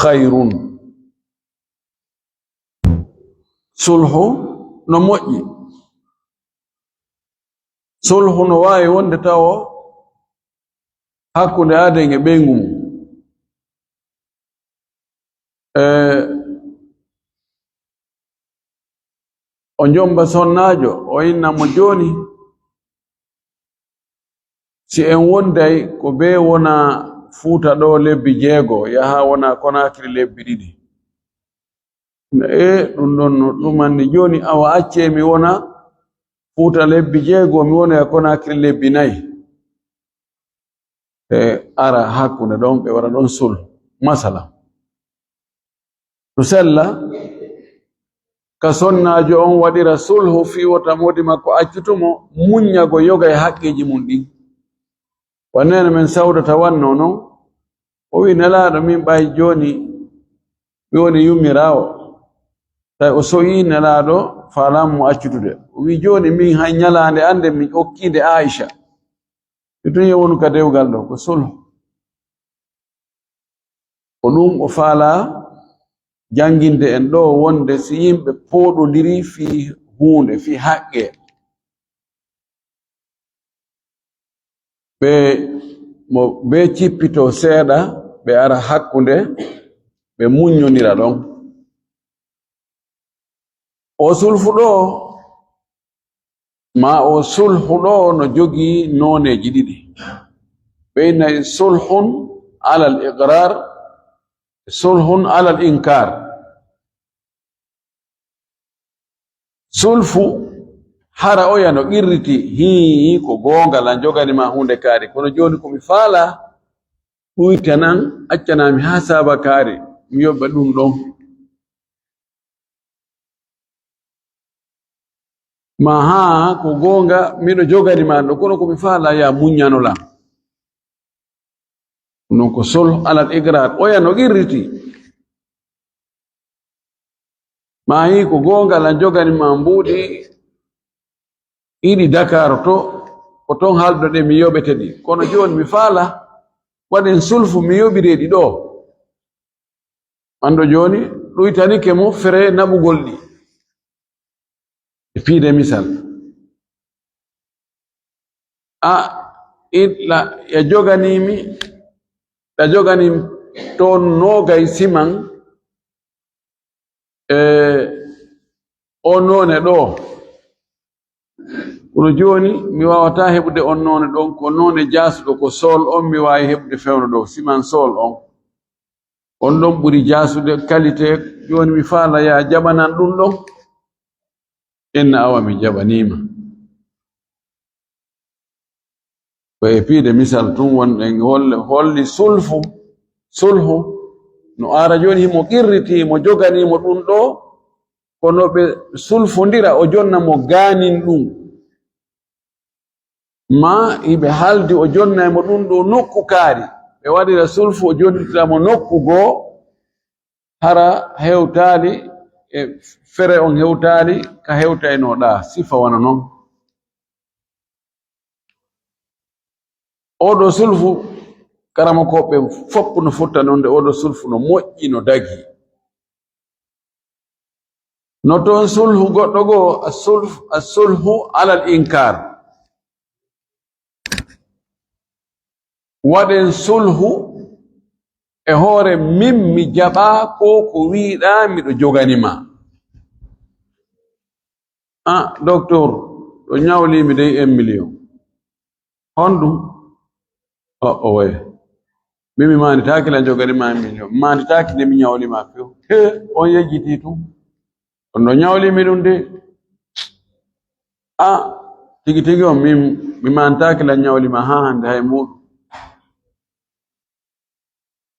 khairun. Sulhu no moƴƴi. Sulhu no wawi wonde tawo hakkunde aden e ɓeygu mum. O jomba sonnajo o innamo joni si en wonday ko be wona Fuuta ɗo lebbi 6 yaha wona Konakri lebbi 2. Ɗum ɗon no ɗumanni joni awa acce mi wona Fuuta lebbi 6 mi wona Konakri lebbi 4. Ara hakkunde ɗon ɓe waɗa ɗon sulh masala. To sella ka sonnajo on waɗira sulhu fi wota modi makko accutumo muññago yoga e haqqeji mum ɗin. Wannene men sawdata wanno non o wi nelaɗo min ɓay joni mi woni yummirawo tawi o soyi nelaɗo faalamu accutude. O wi joni min hay ñalande ande mi okkinde Aisha to ɗum yewonu ka dewgal ɗo ko sulhu. Ko ɗum o faala janginde en ɗo wonde si yimɓe poɗodiri fi hunde fi haqqe be cippito seeɗa ɓe ara hakkunde ɓe muññonira ɗon. O sulhu ɗo ma o sulhu ɗo no jogi noneji ɗiɗi. Bayna sulhun alal iqrar, sulhun alal inkar. Sulfu hara oya no irriti hi ko gonga lan jogani ma hunde kaari kono joni ko mi faala ɗuytanan accanami ha saba kaari mi yobba ɗum ɗon. Ma ha ko gonga miɗo jogani ma ɗo kono ko mi faala ya muññanolam. Non ko sulh alal igrar oya no irriti. Ma hi ko gonga lan jogani ma mbuɗi iɗi Dakar to ko ton haldo ɗe mi yoɓeteɗi kono joni mi faala waɗen sulfu mi yoɓireɗi ɗo. Ando joni ɗuytanike mo fere naɓugol ɗi e fiide misal. Ya joganim ton nogay siman on none ɗo kono joni mi wawata heɓude on none ɗon ko none jasuɗo ko sol on mi wawi heɓude fewno ɗo siman sol on ɗon ɓuri jasude qualité. Joni mi faala ya jaɓanan ɗum ɗon inna awa mi jaɓanima. Ko e piide misal tun wonɗen holli sulhu no ara joni himo qirriti mo joganimo ɗum ɗo kono ɓe sulfodira o jonna mo ganin ɗum ma hiɓe haldi o jonnaymo ɗum ɗo nokku kaari ɓe waɗira sulfu o jonnitiramo nokku goo hara hewtali e fere on hewtali ka hewtaynoɗa sifa wana noon. Oɗo sulfu karama koɓe foppu no fotta noon de oɗo sulfu no moƴƴi no dagi. No toon sulhu goɗɗo goo as-sulhu alal inkar. Waɗen sulhu e hoore min mi jaɓa ko wiɗa miɗo joganima. Docteur ɗo ñawlimi dey 1 million honɗum o way mimi manitaki la joganima 1 million manitaki nde mi ñawlima few on yejjiti tum on ɗo ñawlimi ɗum de tigi tigi on mi manitaki la ñawlima ha hande hay muɗum.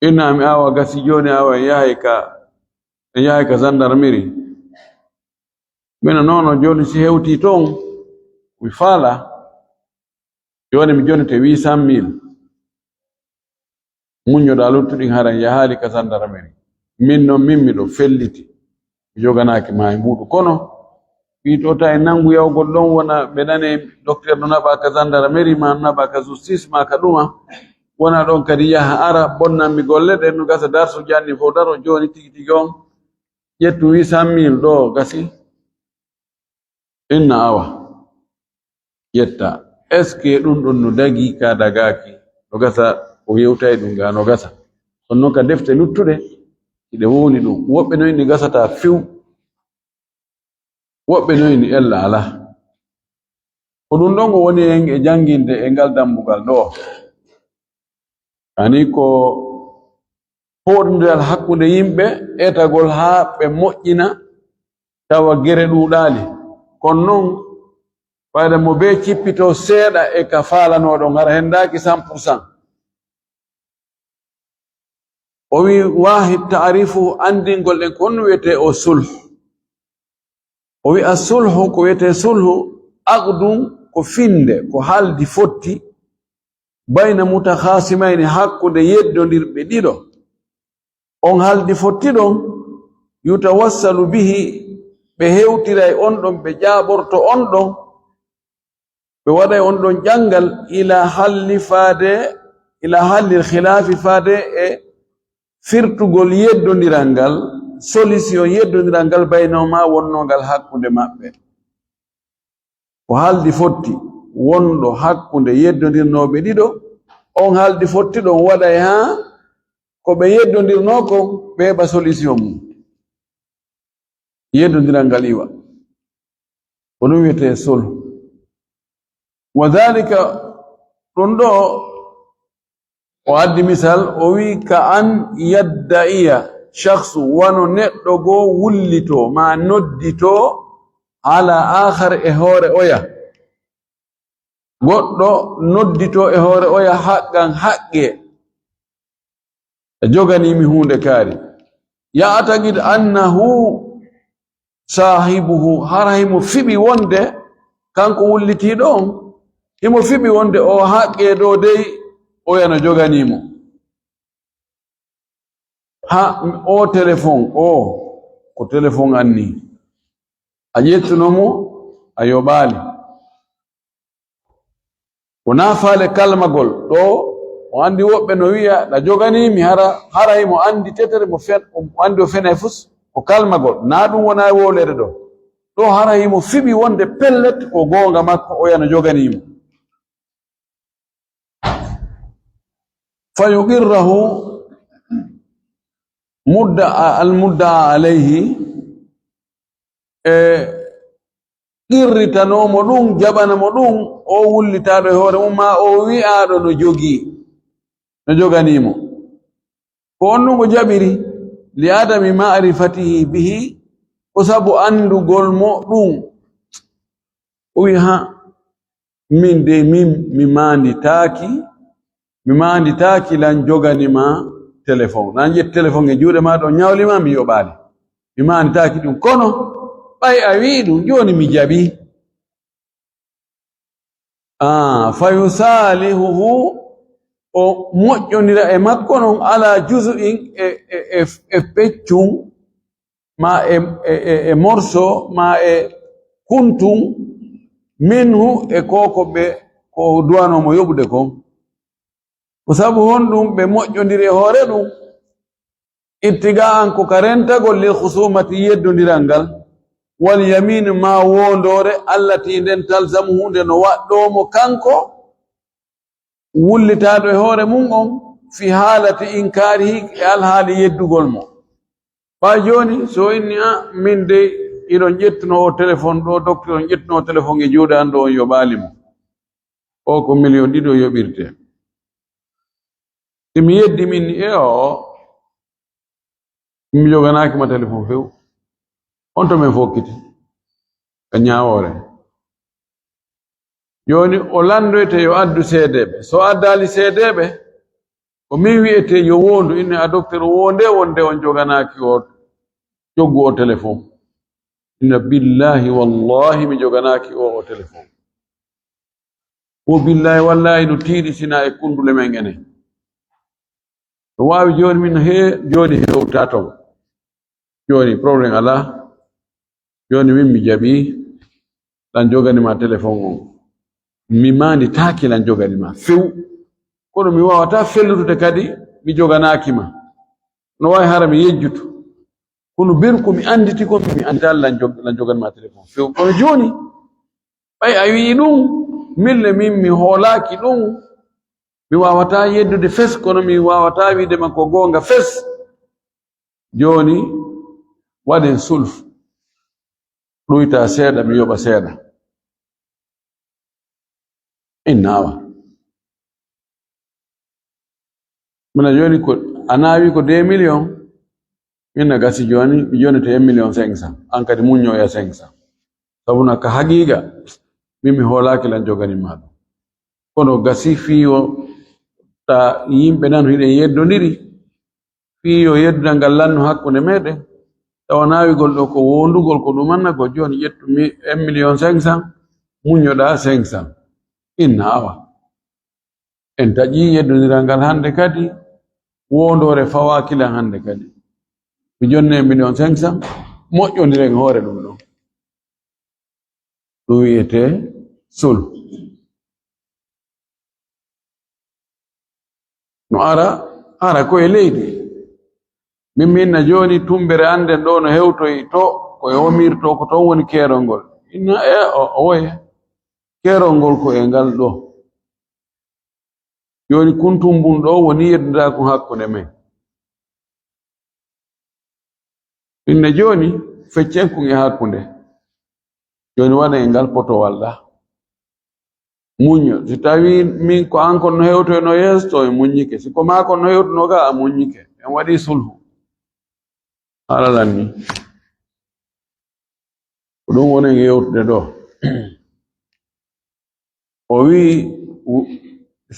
Innami awa gasi joni awa yahay ka gendarmerie mino nono joni si hewti ton mi faala joni mi jonite 800,000 muññoɗa luttuɗin haran yahali ka gendarmerie min noon min miɗo felliti mi joganaki ma e mbuɗu kono wiitota e nangu yawgol ɗon wona ɓe nane docteur no naɓa ka gendarmerie ma no naɓa ka justice ma ka ɗuma wona ɗon kadi yaha ara bonnanmi golle ɗen no gasa darso janni fof daro joni tigi tigi on ƴettu 800 000 ɗo gasi inna awa ƴetta est ce que ɗum ɗon no dagi ka dagaki no gasa o yewtay ɗum ga no gasa on noon ka defte luttuɗe iɗe woni ɗum woɓɓe noyni gasata few woɓɓe noyni ella ala ko ɗum ɗon go woni en e janginde e ngal dambugal ɗo ani ko hoɗodiral hakkunde yimɓe etagol ha ɓe moƴƴina tawa gere ɗuɗali kono noon fayda mo be cippito seeɗa e ka falanoɗo ngara hendaki 100%. o wi wahid ta'rifu andingol ɗen kon wiyete o sulh o wi as-sulhu ko wiyete sulhu aqdun ko finde ko haldi fotti bayna mutakhasimayni hakkude yeddodirɓe ɗiɗo on haldi fotti ɗon yutawassalu bihi ɓe hewtiray on ɗon ɓe ƴaɓorto on ɗon ɓe waɗay on ɗon ƴangal ila hallil khilafi faade e firtugol yeddodiral ngal solution yeddodiral ngal baynoma wonnongal hakkunde maɓɓe ko haldi fotti wonɗo hakkunde yeddodirnoɓe ɗiɗo on haldi fotti ɗon waɗay ha ko ɓe yeddodirno kon ɓe heɓa solution mum yeddodiral ngal iwa ko ɗum wiyete sulh wa dhalika ɗum ɗo o addi misal o wi ka an yadda'iya shakhsu wano neɗɗo goo wullito ma noddito ala akhar e hoore oya goɗɗo noddito e hoore oya haqqan haqqe e joganimi hunde kaari ya'taqid annahu sahibuhu hara himo fiɓi wonde kanko wullitiɗo on himo fiɓi wonde o haqqe ɗo dey oya no joganimo ha o téléphone o ko téléphone anni a ƴettunomo a yoɓali wona faale kalmagol ɗo o andi woɓɓe no wiya ɗa joganimi hara himo andi tetere mo andi o fenay fus ko kalmagol na ɗum wona wolere ɗo hara himo fiɓi wonde pellet ko gonga makko oya no joganimo فيقره المدعى عليه قرتنوmo ɗum jaɓanamo ɗum o wullitaɗo e hoore mum ma o wi'aɗo no joganimo ko on ɗum o jaɓiri li adami ma'rifatihi bihi ko sabu andugol mo ɗum o wi ha min de mi manditaki lan joganima téléphone nan ƴetti téléphone e juuɗe ma ɗo ñawlima mi yoɓali mi manditaki ɗum kono ɓay a wi ɗum joni mi jaɓi fa yusalihuhu o moƴƴodira e makko non ala juz'in e peccum ma e morceau ma e kuntum minhu e koko ɓe ko duwanomo yoɓude kon ko sabu honɗum ɓe moƴƴodiri e hoore ɗum ittiga an ko ka rentagol lil husumati yeddodiral ngal wal yamin ma wondore allati nden talzamu hunde no waɗɗomo kanko wullitaɗo e hoore mum on fi haalati inkarihi e alhaali yeddugol mo fa joni so inni min de iɗon ƴettuno o téléphone ɗo docteur on ƴettuno o téléphone e juuɗe an ɗo on yoɓalimo o ko 2 million yoɓirte mi yeddi min ni mi joganaki ma téléphone few on to men fokkiti ka ñawore joni o landoyte yo addu seedeɓe so addali seedeɓe ko min wiyete yo wondu inni a docteur wonde on joganaki o joggu o téléphone inna billahi wallahi mi joganaki o téléphone o billahi wallahi no tiiɗi sina e kundule men enen no wawi joni min joni hewta ton joni probléme ala joni min mi jaɓi ɗan joganima téléphone on mi manditaki lan joganima few kono mi wawata fellutude kadi mi joganakima no wawi hara mi yejjutu kono berko mi anditi ko mi anda Allah lan joganma téléphone few kono joni ɓay a wi ɗum mille min mi hoolaki ɗum mi wawata yeddude fes kono mi wawata wiide makko gonga fes joni waɗen sulf ɗoyta seeɗa mi yoɓa seeɗa innawa mina joni ko anawi ko 2 millions minna gasi joni mi jonete 1 million 500 an kadi muñño ya 500 sabuna ka haqiqa mimi hoolaki lan joganima ɗum kono gasi fiyo ta yimɓe nan hiɗen yeddodiri fiyo yeddudal ngal lanno hakkunde meɗen tawa nawigol ɗo ko wondugol ko ɗumanna ko joni ƴettumi 1 million 500 muññoɗa 500 inna awa en taƴi yeddodiral ngal hande kadi wondore fawakilan hande kadi mi jonne 1 million 500 moƴƴodiren hoore ɗum ɗo ɗum wiyete sulh no ara ko e leydi minna joni tumbere anden ɗo no hewtoyi to ko yomirto ko ton woni keerol ngol inna oye keerol ngol ko e ngal ɗo joni kuntumbun ɗo woni yedduda ko hakkunde men inne joni feccen kun e hakkunde joni waɗa e ngal potowal ɗa muñño si tawi min ko an kon no hewtoy no yesto e muññike si ko ma kon no hewtuno ga a muññike en waɗi sulhu halalan ni ko ɗum woni yewtude ɗo o wi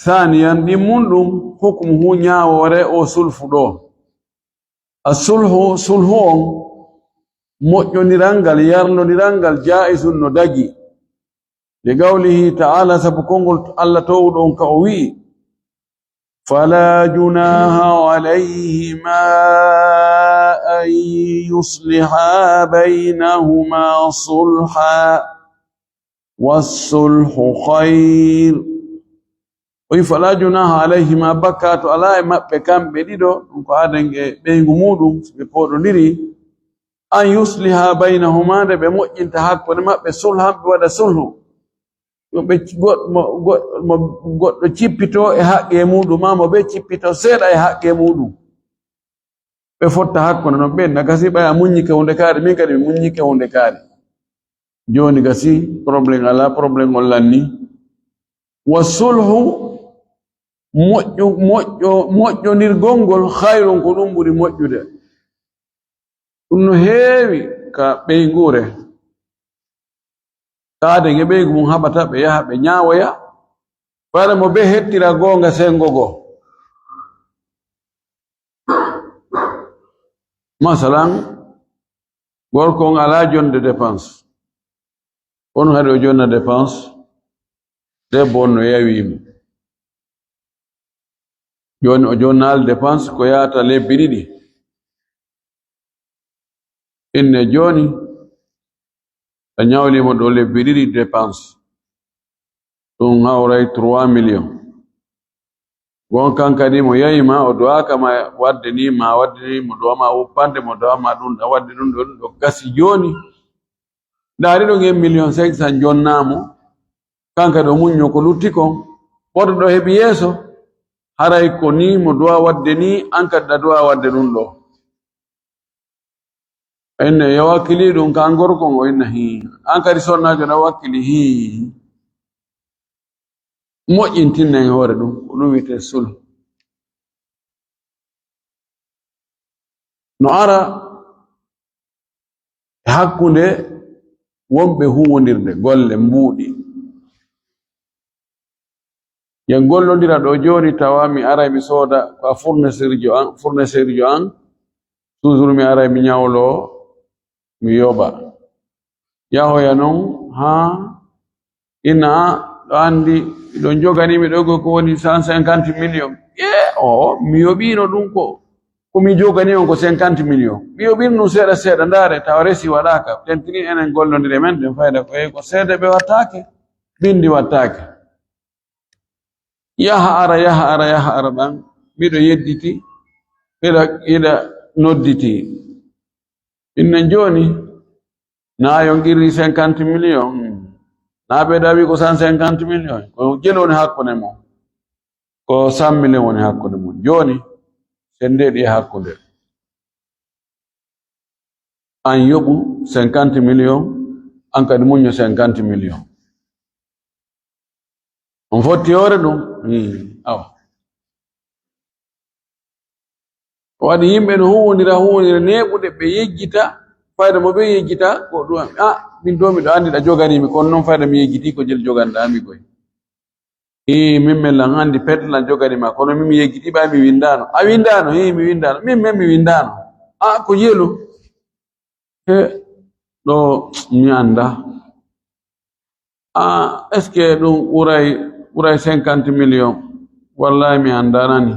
saniyan ɗimmun ɗum hukmuhu ñawore o sulfu ɗo a sulhu on moƴƴodiral ngal yarlodiral ngal jaisun no dagi li qawlihi ta'ala sabu kongol Allah towɗon ka o wi fala junaha alayhima an yusliha baynahuma sulha wassulhu khayr o wi fala junaha alayhima bakkato ala e maɓɓe kamɓe ɗiɗo ɗum ko aden e ɓeygu muɗum ɓe poɗodiri an yusliha baynahuma nde ɓe moƴƴinta hakkude maɓɓe sulhan ɓe waɗa sulhu ɓe goɗɗo cippito e haqqe muɗum ma mo ɓe cippito seeɗa e haqqe muɗum ɓe fotta hakkude noon ɓe nagasi ɓay a muññike hunde kaari min kadi mi muññike hunde kaari joni gasi probléme ala probléme on lanni wa sulhu moƴƴodirgol ngol hayrun ko ɗum ɓuri moƴƴude ɗum no heewi ka ɓeygure kaade ge ɓeygu mum haɓata ɓe yaha ɓe ñaawoya bare mo ɓe hettira goonga sengogo masalan gorko on ala jonde dépense on haɗi o jonna dépense debbo on no yawimo joni o jonnal dépense ko yahata lebbi ɗiɗi inne joni a ñawlimo ɗo lebbi ɗiɗi dépense ɗum hawray 3 millions gon kan kadi mo yayima o duwaka ma wadde ni ma wadde ni mo duwama wuppande mo duwama ɗum ɗa wadde ɗum ɗo gasi joni ndaari ɗo 1 million 500 jonnamo kanka ɗo muñño ko lutti kon ɓoto ɗo heɓi yeeso haray ko ni mo duwa wadde ni an kadi ɗa duwa wadde ɗum ɗo enne yo wakkili ɗum kan gorkon o inna hi an kadi sonnajo ɗa wakkili hi moƴƴintinnen hoore ɗum ko ɗum wiyete sulh no ara e hakkunde wonɓe huwondirde golle mbuuɗi yen gollodira ɗo joni tawa mi aray mi sooda ko a fournisseur jo an toujours mi aray mi ñawlo mi yoɓa yahoya noon ha ina ɗo andi ɗo joganimi ɗo ko woni 150 millions mi yoɓino ɗum komi jogani on ko 50 millions mi yoɓino ɗum seeɗa seeɗa ndaare tawa resi waɗaka tentini enen gollodire men ɗen fayda ko seede ɓe wattake bindi wattake yaha ara ɗan miɗo yedditi ila nodditi inna joni na yongiri 50 million na ɓe dawi ko 150 million ko jeloni hakkunde mo ko 100 million woni hakkunde mum joni sen ndeɗi hakkunde an yoɓu 50 million an kadi muño 50 million on fotti hore ɗum awa waɗi yimɓe no huwodira neɓude ɓe yejjita fayda mo ɓe yejjita ko ɗum min do miɗo andi ɗa joganimi kono noon fayda mi yejjiti ko jel joganɗami koye min mellan andi petlan joganima kono min mi yejjiti ɓa mi windano a windano mi windano min mi windano ko yelu ɗo mi anda est ce que ɗum ɓuray 50 million wallahi mi andanani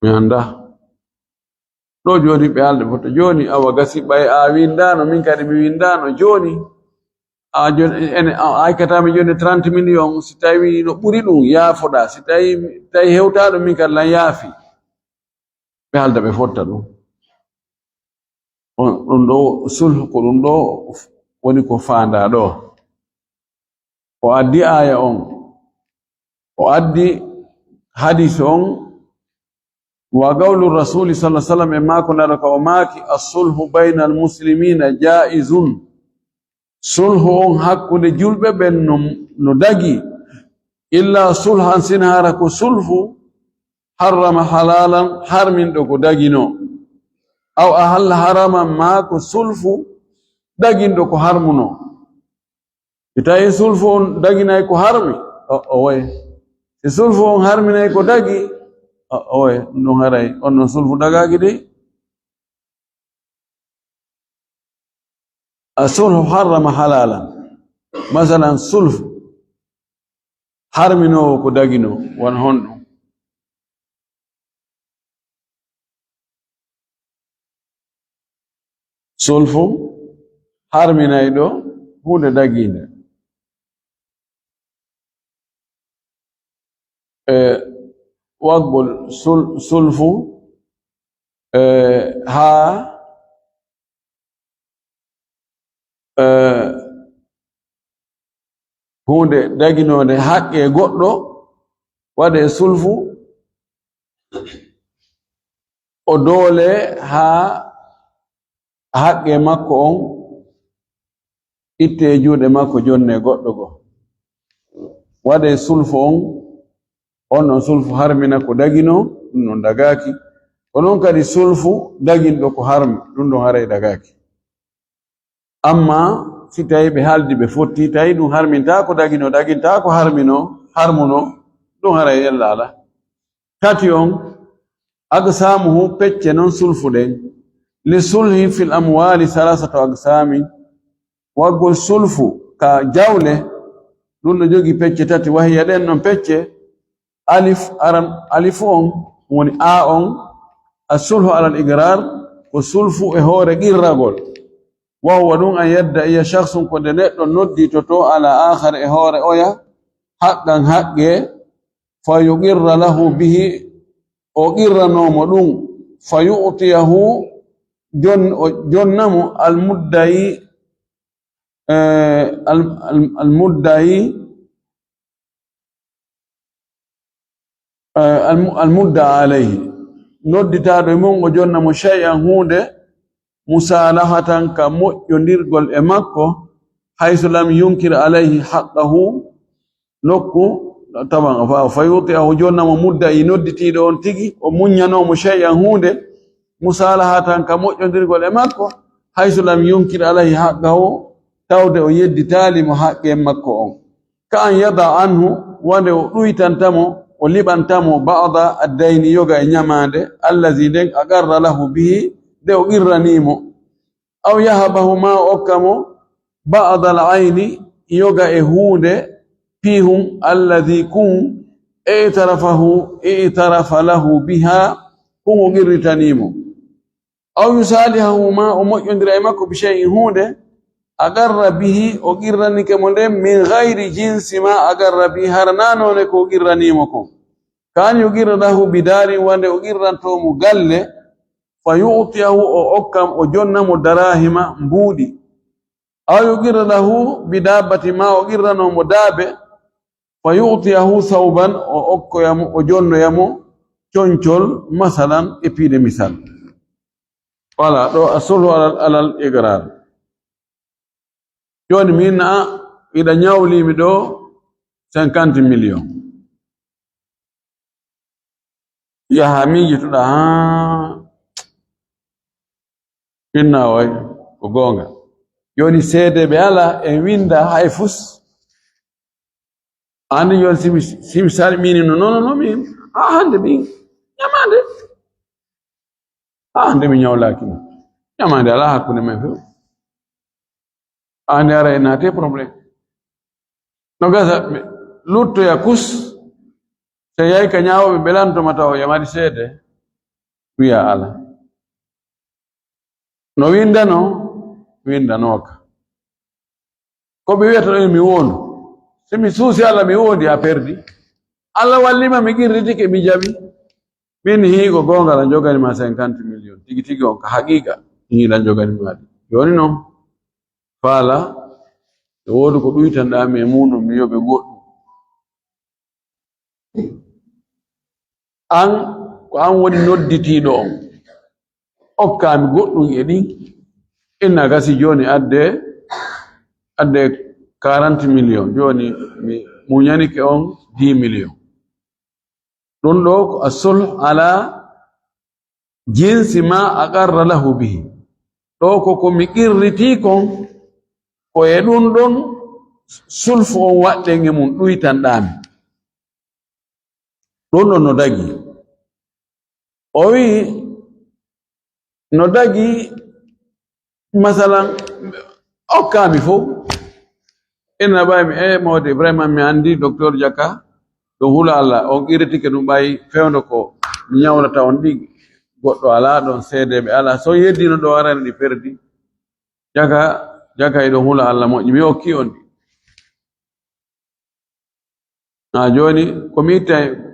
mi anda ɗo joni ɓe alde foto joni awa gasi ɓay a windano min kadi mi windano joni aikatami joni 30 million si tawi no ɓuri ɗum yaafoɗa si tawi hewtaɗo min kadi lan yaafi ɓe alda ɓe fotta ɗum ɗum ɗo sulhu ko ɗum ɗo woni ko fanda ɗo o addi aya on o addi hadis on wa qawlu rasuli sallallahu alaihi wasallam ma kunna ka o maki as-sulhu bayna al-muslimina jaizun sulhu on hakkude julɓe ɓen no dagi illa sulhan sin hara ko sulhu harrama halalan harmin ɗo ko dagino aw ahalla haraman ma ko sulhu daginɗo ko harmuno si tawi sulhu on daginay ko harmi o way si sulhu on harminay ko dagi oye ɗum haray on non sulhu dagaki de asulhu harrama halalan masalan sulhu harminowo ko dagino won honɗum sulhu harminay ɗo hunde daginde waggol sulfu ha hunde daginode haqqe goɗɗo waɗe sulfu o doole ha haqqe makko on itte juuɗe makko jonne goɗɗo go waɗe sulfu on non sulfu harmina ko dagino ɗum non dagaki onon kadi sulfu daginɗo ko harmi ɗum ɗon haray dagaki amma si tawi ɓe haaldi ɓe fotti tawi ɗum harminta ko dagino daginta ko harmuno ɗum haray ella ala tati on agsamuhu pecce non sulfu ɗen li sulhi fil amwali salasatu agsami waggol sulfu ka jawle ɗum ɗo jogi pecce tati wahiya ɗen non pecce alif on woni a on asulhu alal igrar ko sulfu e hoore qirragol wahuwa ɗum an yadda iya shakhsun ko nde neɗɗo noddi to ala akhar e hoore oya haqqan haqqe fa yuqirra lahu bihi o qirranomo ɗum fa yu'tiyahu jonnamo almudda alayhi nodditaɗo e mon o jonnamo shay'an hunde musalahatan ka moƴƴodirgol e makko hayso lam yunkir alayhi haqqahu nokku taban fa yuti'ahu jonnamo mudda i nodditiɗo on tigi o muññanomo shay'an hunde musalahatan ka moƴƴodirgol e makko hayso lam yunkir alayhi haqqahu tawde o yedditalimo haqqe makko on ka an yada anhu wande o ɗuytantamo o liɓantamo ba'da addayni yoga e ñamande allazi nden aqarra lahu bihi de o qirranimo aw yahabahu ma okkamo ba'da al-ayni yoga e hunde pihum allazi kun i'tarafa lahu biha kun o qirritanimo aw yusalihahu ma o moƴƴodira e makko bi shay'in hunde agarra bihi o girrani ke monde min ghairi jinsi ma agarra bihi harnano ne ko girrani moko kan yugirrahu bidari wande o girranto mu galle fayutiyahu o okkam o jonna mu darahima mbudi aw yugirrahu bidabati ma o girrano mu dabe fayutiyahu thawban o okko yamu o jonno yamu choncol masalan epide misal wala do asulu alal igrar joni mina ida nyawli mi do 50 million ya hamiji tuda inna way ko gonga joni sede be ala e winda hayfus andi yon sim salmini no min hande min nyamande hande mi nyawlaki nyamande ala hakune men fe ande ara enate problem no gaza lutto ya kus sayai kanyawo belanto matawo ya mari sede wiya ala no winda noka ko be wiata mi wondo simi susi ala mi wondi a perdi ala wallima mi girriti ke mi jabi min higo gonga la jogani ma 50 million tigi on ka hakika ni la jogani ma yoni no fala e wodu ko duytanda me muno mi yobe goddu an ko an woni nodditido on okkami goddum e din inna gasi joni adde 40 million joni mi munyani ke on 10 million don do ko asul ala jinsi ma aqarra lahu bihi do ko mi qirriti kon ko e dun don sulfu on wadde ngemum duytandami don no dagi o wi no dagi masalan okami fo ina bay mi mode vraiment mi andi docteur Jaka do hula Allah on iriti ke dum bay fewndo ko nyawlata on digi goddo ala don sede be ala so yeddino do warani di perdi Jaka do hula Allah mo mi okki on na joni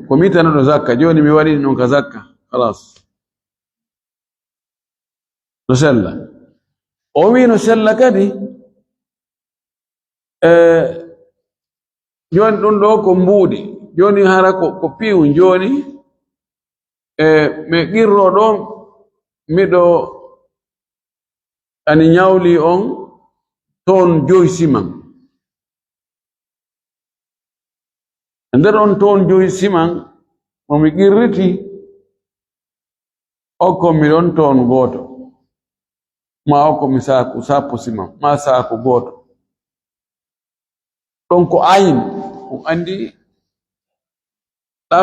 komita no zakka joni mi wadi non ka zakka خلاص no sella o wi no sella kadi joni ɗum ɗo ko mbuuɗi joni hara ko piwu joni mi qirro ɗo miɗo ani ñawli on ton 5 siman nder on ton 5 siman mo mi qirriti okko mi ɗon ton goto ma okko mi sappo siman ma saako goto ɗon ko ayin on andi ɗa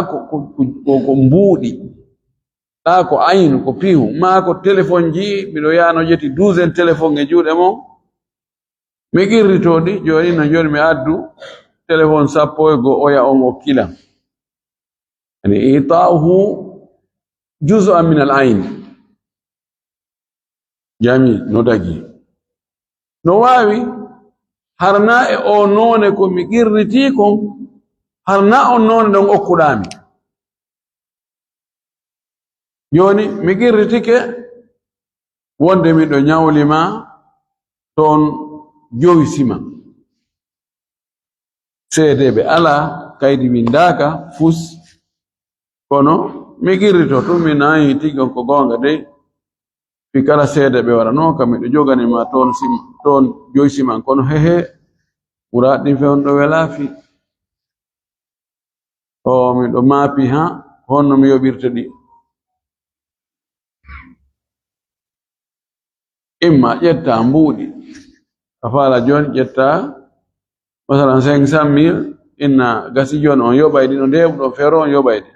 ko mbuuɗi ɗa ko ayin ko pihu ma ko téléphone ji miɗo yano jeti 12 téléphone e juuɗe mon mi qirritoɗi joni no joni mi addu téléphone 11 oya on o kilam yani ita'uhu juz'an min al-ayn jami no dagi no wawi harna e o none ko mi qirriti kon harna on none ɗon okkuɗami joni mi qirritike wonde miɗo ñawlima ton 5 siman seedeɓe ala kaydi windaka fus kono mi qirrito to mi nayi tigi on ko gonga dey fi kala seedeɓe warano kam miɗo joganima ton 5 siman kono hehe muraɗin fewndo welafi o miɗo maapi ha honno mi yoɓirta ɗi imma ƴetta mbuuɗi a faala joni ƴetta masalan 500 000 inna gasi joni on yoɓayɗi no ndeɓuɗo fero on yoɓayɗi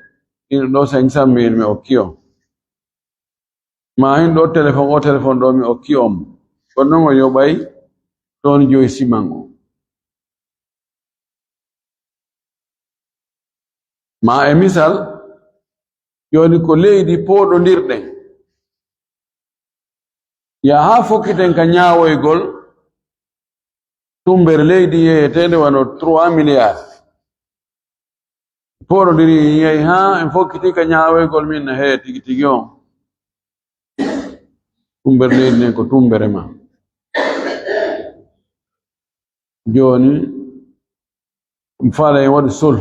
ino ɗo 500 000 mi okki on ma hin ɗo téléphone ɗo mi okki on kono noon o yoɓay ton 5 siman o ma e misal joni ko leydi poɗodirɗen ya ha fokkiten ka ñawoygol tumber leydi yeyetende wano 3 milliards poro diri yey ha en fokkitika nyaawegol min he tigi tigi on tumber leydi ne ko tumbere ma joni mfala e wadi sul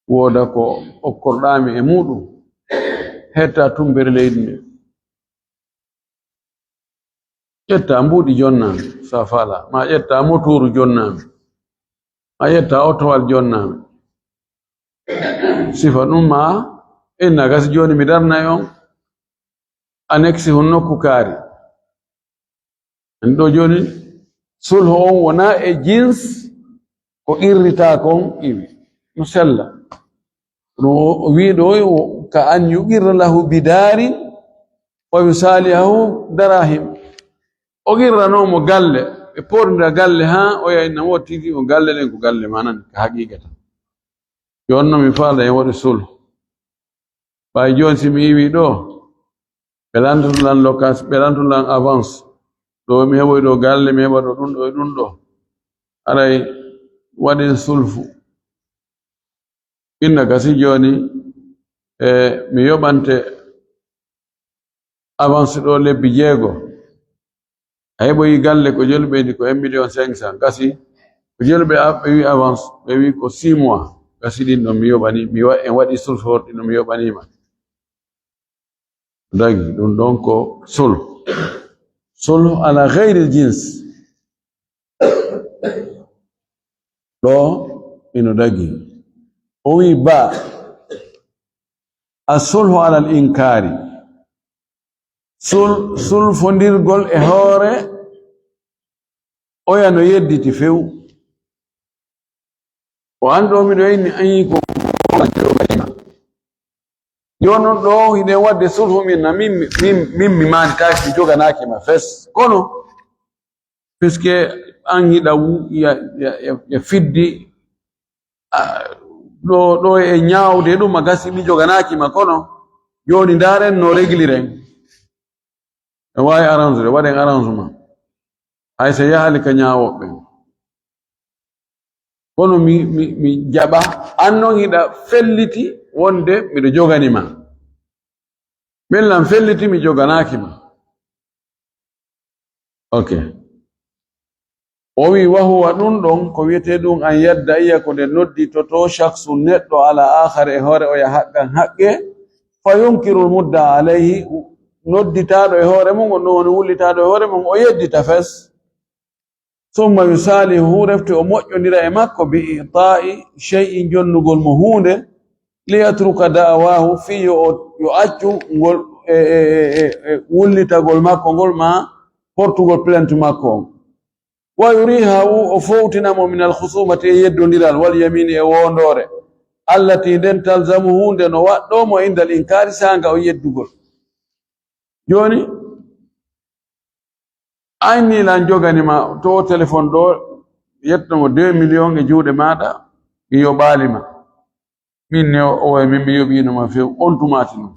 woda ko okkordami e muɗum hetta tumbere leydi ne ƴetta mbuɗi jonnami sa fala ma ƴetta moturu jonnami ma ƴetta otowal jonnami sifa ɗum ma inna gasi joni mi darnay on annexe hun nokku kaari en ɗo joni sulhu on wona e jins ko irrita kon iwi no sella no wiɗo ka an yuqirra lahu bidari wa yusalihu darahim o girranomo galle e porndira galle ha o yayna wo tigi o galle ɗen ko galle manan ka haqiqata jonno mi faala e waɗi sulhu ɓay joni simi iwi ɗo ɓe lantotolan lokas ɓe lantotolan avance ɗo mi heɓoy ɗo galle mi heɓa ɗo ɗum ɗo e ɗum ɗo aray waɗen sulfu inna gasi joni mi yoɓante avance ɗo lebbi 6 a heɓoyi galle ko joli ɓeydi ko 1,500,000 gasi ko joli ɓe wi avance ɓe wi ko 6 mois gasi ɗin ɗo mi yoɓani en waɗi sulfu horɗi ɗo mi yoɓanima dagi ɗum ɗon ko sulhu ala ghairi jins ɗo ino dagi o wi ba asulhu ala al inkari sulfondirgol e hoore oya no yedditi few o anɗo miɗo yinni anyi ko jonon ɗo hiɗen wadde sulhu min mi maalitaki mi joganaki ma fes kono puisque an yiɗa ya fiddi ɗo e ñaawde ɗum a gasi mi joganaki ma kono joni ndaren no régliren e wawi arrangere waɗen arrangement hay so yahali ka ñaawoɓe kono mi jaɓa an noon hiɗa felliti wonde miɗo joganima ɓellam felliti mi joganaki ma ok o wi wahuwa ɗum ɗon ko wiyete ɗum an yadda iya ko nde noddi to shaksu neɗɗo ala akhar e hoore o ya haqqan haqqe fa yunkirul mudda alayhi nodditaɗo e hoore mum on ɗum woni wullitaɗo e hoore mum o yeddita fes summa yusalihu refti o moƴƴodira e makko bi ita'i shay'in jonnugol mo hunde liyatruka da'awahu fi yo accu ngol wullitagol makko ngol ma portugol plainte makko on wa yurihahu o fowtinamo min alkhusumati e yeddodiral wal yamini e wondore allati nden talzamu hunde no waɗɗomo indal inkari sanga o yeddugol joni ayni lan joganima to téléphone ɗo yettomo 2 millions e juuɗe maɗa mi yoɓalima min ne o min mi yoɓinoma few on tumati no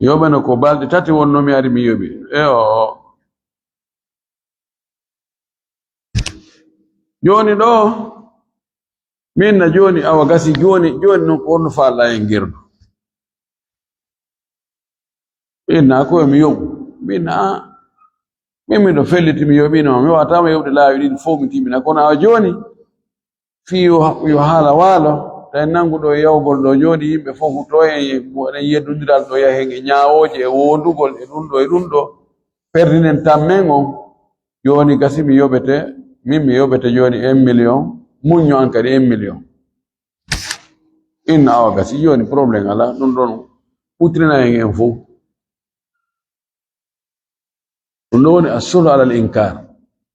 yoɓano ko balɗe 3 wonno mi ari mi yoɓi joni ɗo min na joni awa gasi joni noon ko honno falla en gerdu inna ko mi yoɓu min miɗo felliti mi yoɓinoma mi watama yoɓde laawi ɗiɗi fof mi timina kono awa joni fi yo haala waalo tawi nanguɗo e yawgol ɗo jooɗi yimɓe fof to en yeddodiral ɗo yahen e ñawoje e wondugol e ɗum ɗo perdinen tammen on joni gasi mi yoɓete joni 1 million muñño an kadi 1 million inna awa gasi joni probléme ala ɗum ɗon hutrina en fof ɗum ɗo woni asulhu alal inkar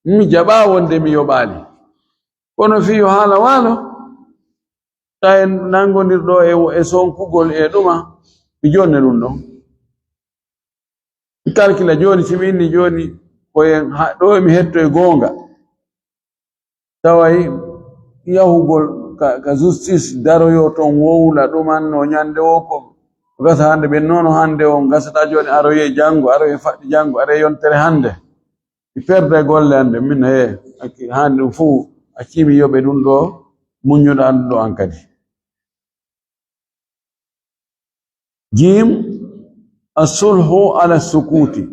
mi jaɓa wonde mi yoɓali kono fi yo haala waalo ta en nangodirɗo e sonkugol e ɗuma mi jonne ɗum ɗon mi calcula joni simi inni joni koyen ɗo mi hetto e goonga taway yahugol ka justice daroyo ton wowla ɗuman no ñande wo ko gasa hande ɓen noon hande on gasata joni aroye janngo aroye faɗɗi janngo are yontere hande perde golle ande min he hande fu akimi yobe dun do munyuda ando ankadi. Jim as-sulhu ala sukuti,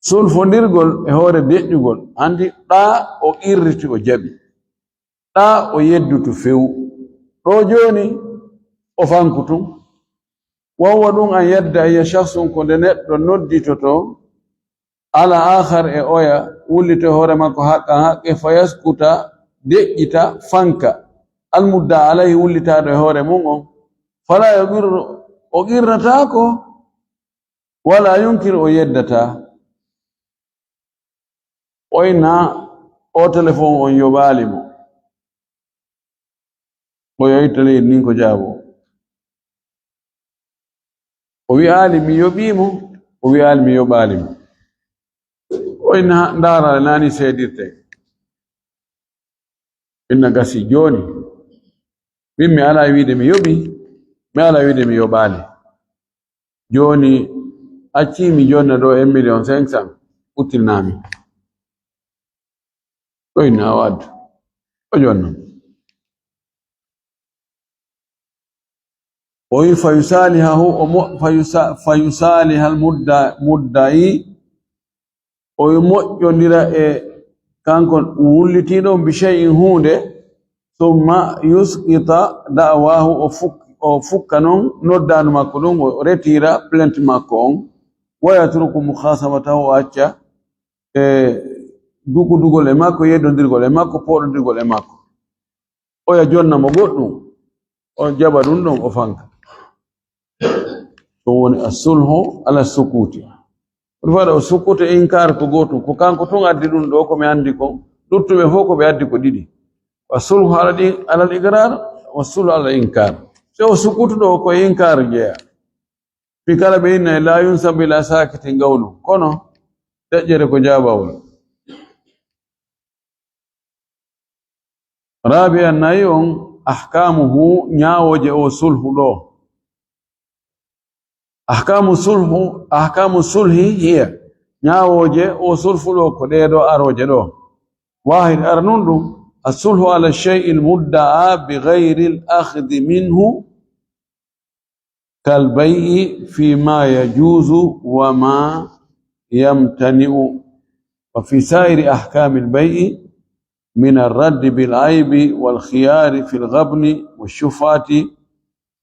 sulfondirgol e hoore deƴƴugol andi ɗa o irriti o jaɓi, ɗa o yeddutu few, ɗo joni o fankutum wawa ɗum an yadda ya shakhsun ko nde neɗɗo nodditoto ala akhar e oya wullite hoore makko haqqe fayaskuta deƴƴita fanka almudda alayhi wullitaɗo e hoore mum on fala yaqirru o qirratako wala yunkir o yeddata oyna o téléphone on yoɓali mo o yoytale nin ko jaabo o wi'ali mi yoɓimo o wi'ali mi yoɓalimo oyna ndara nani seedirte inna gasi joni min mi ala wiide mi yoɓi mi ala wiide mi yoɓali joni accimi jonna ɗo 1,500,000 uttilnami oyna waddu o jonna oyi fayusalihahu fayusaliha almuddai oyi moƴƴodira e kankon wullitiɗo bi shay'in hunde summa yusqita da'wahu o fukka non noddanu makko ɗum o retira plainte makko on wa yatruku mukhasamatahu o acca e dugudugol e makko yeddodirgol e makko poɗodirgol e makko oya jonna mo goɗɗum o jaɓa ɗum ɗon o fanka ɗum woni as-sulhu ala sukuti ɗum waɗa o sukkuta inkar ko gotum ko kanko tun addi ɗum ɗo ko mi andi ko luttuɓe fof ko ɓe addi ko ɗiɗi as-sulhu ala al-iqrar wa as-sulhu ala al-inkar so o sukkutuɗo ko inkar jeeya fi kala ɓe inna la yunsabu ila sakiti gawlu kono deƴƴere ko jaabawol rabi'an nayi on ahkamuhu ñawoje o sulhu ɗo ahkamu sulhi hiya ñawoje o sulhu ɗo ko ɗeɗo aroje ɗo wahid arnun ɗum as-sulhu ala shay'i al-mudda'a bighayri al-akhdhi minhu كالبيع فيما يجوز وما يمتنع وفي سائر أحكام البيع من الرد بالعيب والخيار في الغبن والشفعة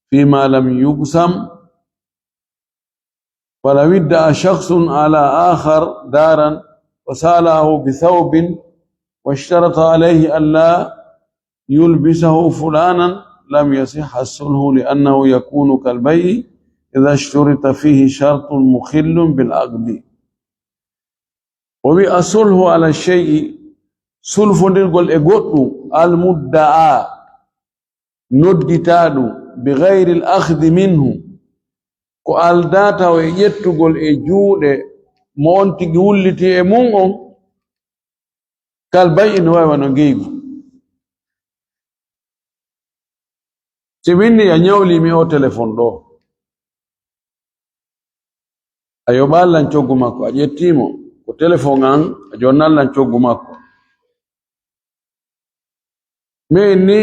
فيما لم يقسم ولو ادعى شخص على آخر دارا وساله بثوب واشترط عليه ألا يلبسه فلانا لم يصح الصلح لأنه يكون كالبيع إذا اشترط فيه شرط مخل بالعقد وبالصلح على الشيء صلح نقول إغوتو المدعى نودتادو بغير الأخذ منه ko aldata o yettugol e juuɗe mo on tigi wulliti e mum on kal bayi no wawi no geygu si winni a ñawlimi o téléphone ɗo a yoɓallan coggu makko a ƴettimo ko téléphone an a jonnallan coggu makko min ni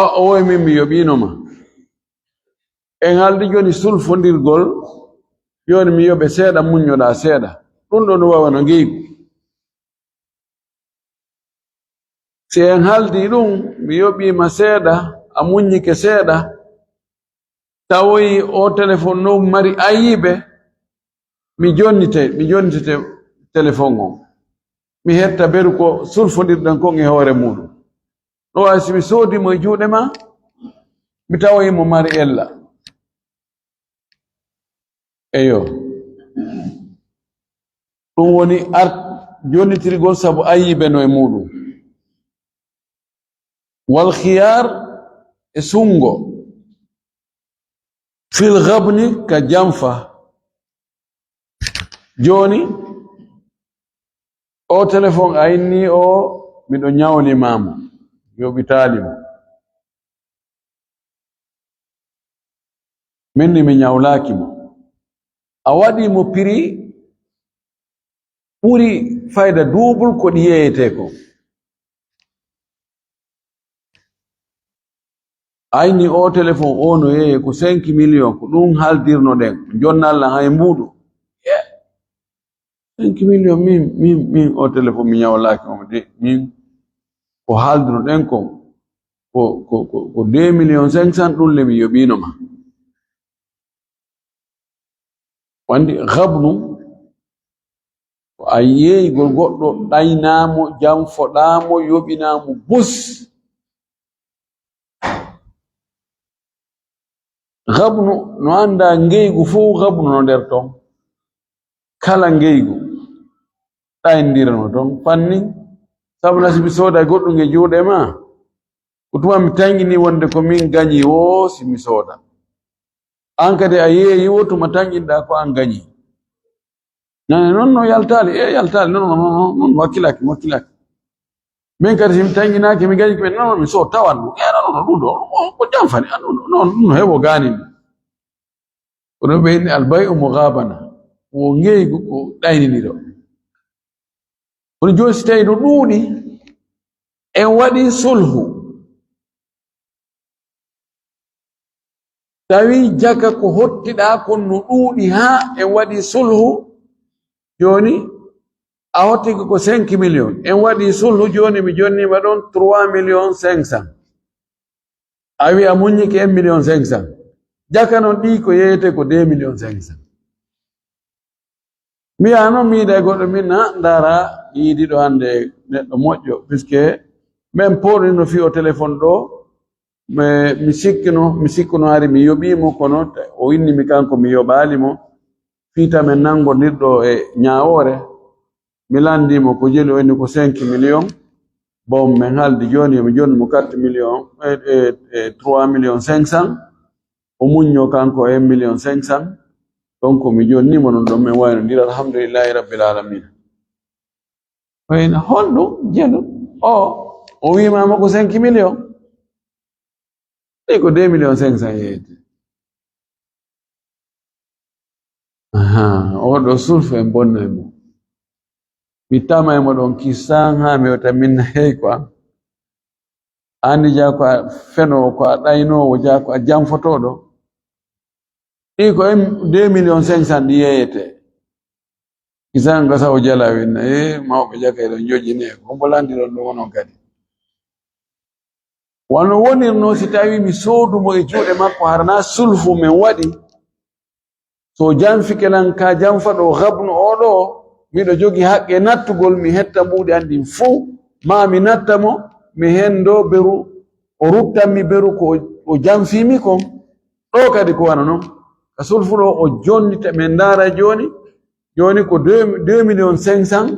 o woy min mi yoɓinoma en haldi joni sulfondirgol joni mi yoɓe seeɗa muñoɗa seeɗa ɗum ɗo no wawa no geygu si en haldi ɗum mi yoɓima seeɗa a muññike seeɗa tawoyi o téléphone no mari ayiɓe mi jonnitete téléphone on mi hetta beru ko sulfondirɗen kon e hoore muɗum ɗo wawi simi soodimo e juuɗe ma mi tawoyimo mari ella eyo ɗum woni jonnitirgol sabu ayiɓe no e muɗum wal khiyar e sungo fil ghabni ka jamfa joni o téléphone a inni o miɗo ñawlimamo yoɓitalimo minni mi ñawlakimo a waɗimo prix ɓuri fayda double ko ɗi yeyete ko. ayni o téléphone o no yeye ko 5 million ko ɗum haldirno ɗen jonnalla hay mbuɗu 5 million min o téléphone mi ñawlaki omo de min ko haldirno ɗen ko 2 million 500 ɗum le mi yoɓinoma. wandi gabnu ko a yeeygol goɗɗo ɗaynamo jam foɗamo yoɓinamo bus. gabnu no anda ngeygu fo gabnu no nder ton kala ngeygu ɗayndirano ton fanni sabu nasibi sooda goɗɗo nge juuɗe ma ko tuma mi tangini wonde ko min gañi wo si mi sooda an kadi a yeeyi wo tuma tanginɗa ko an gañi nane noon no yaltali yaltali non wakkilaki min kadi si mi tanginaki mi gañi ko non mi so tawan ɗum non ɗum ɗo ko jamfani non ɗum heɓo ganimi kono ɓeyni albayu mughabana wo ngeygu ko ɗayniniɗo. kono joni si tawi no ɗuuɗi en waɗi sulhu tawi jaka ko hottiɗa kon no ɗuuɗi ha en waɗi sulhu joni a hotti ko 5 million en waɗi sulhu joni mi jonnima ɗon 3 million 500 a wi a muññiki 1 million 500 jaka non ɗi ko yeyete ko 2 million 500 mbiya noon mi yiɗa goɗɗo min na ndara yiidiɗo hande neɗɗo moƴƴo puisque même porni no fiyo téléphone ɗo mi sikkuno hari mi yoɓimo kono o winnimi kanko mi yoɓalimo fiitamen nangodirɗo e ñawore mi landimo ko jeli o inni ko 5 million bon min haaldi joni mi jonni mo 4 million 3 million 500 o muñño kanko 1 million 500 donc mi jonnimo non ɗon min waynodira alhamdulillahi rabbil alamin. wayno honɗum jelu o wimama ko 5 million ɗi ko 2 million 500 yeyete. oɗo sulfu en bonna e mo mi tama emo ɗon kissan ha mi wata minna hey quoi andi ja ko a fenowo ko a ɗaynowo ja ko a janfotoɗo ɗi ko 2 million 500 ɗi yeyete kissan gasa o jala winna mawɓe jaka ɗon jojine hombo landi ɗon ɗo wonon kadi wano wonirno si tawi mi soodumo e juuɗe makko harana sulhu men waɗi so janfikelan ka janfaɗo gabnu oɗo miɗo jogi haqqe nattugol mi hetta mbuɗi andin fou ma mi natta mo mi hendo beru o ruttanmi beru ko o janfimi kon ɗo kadi ko wana noon ka sulfuɗo o jonnita min ndara joni ko 2 million 500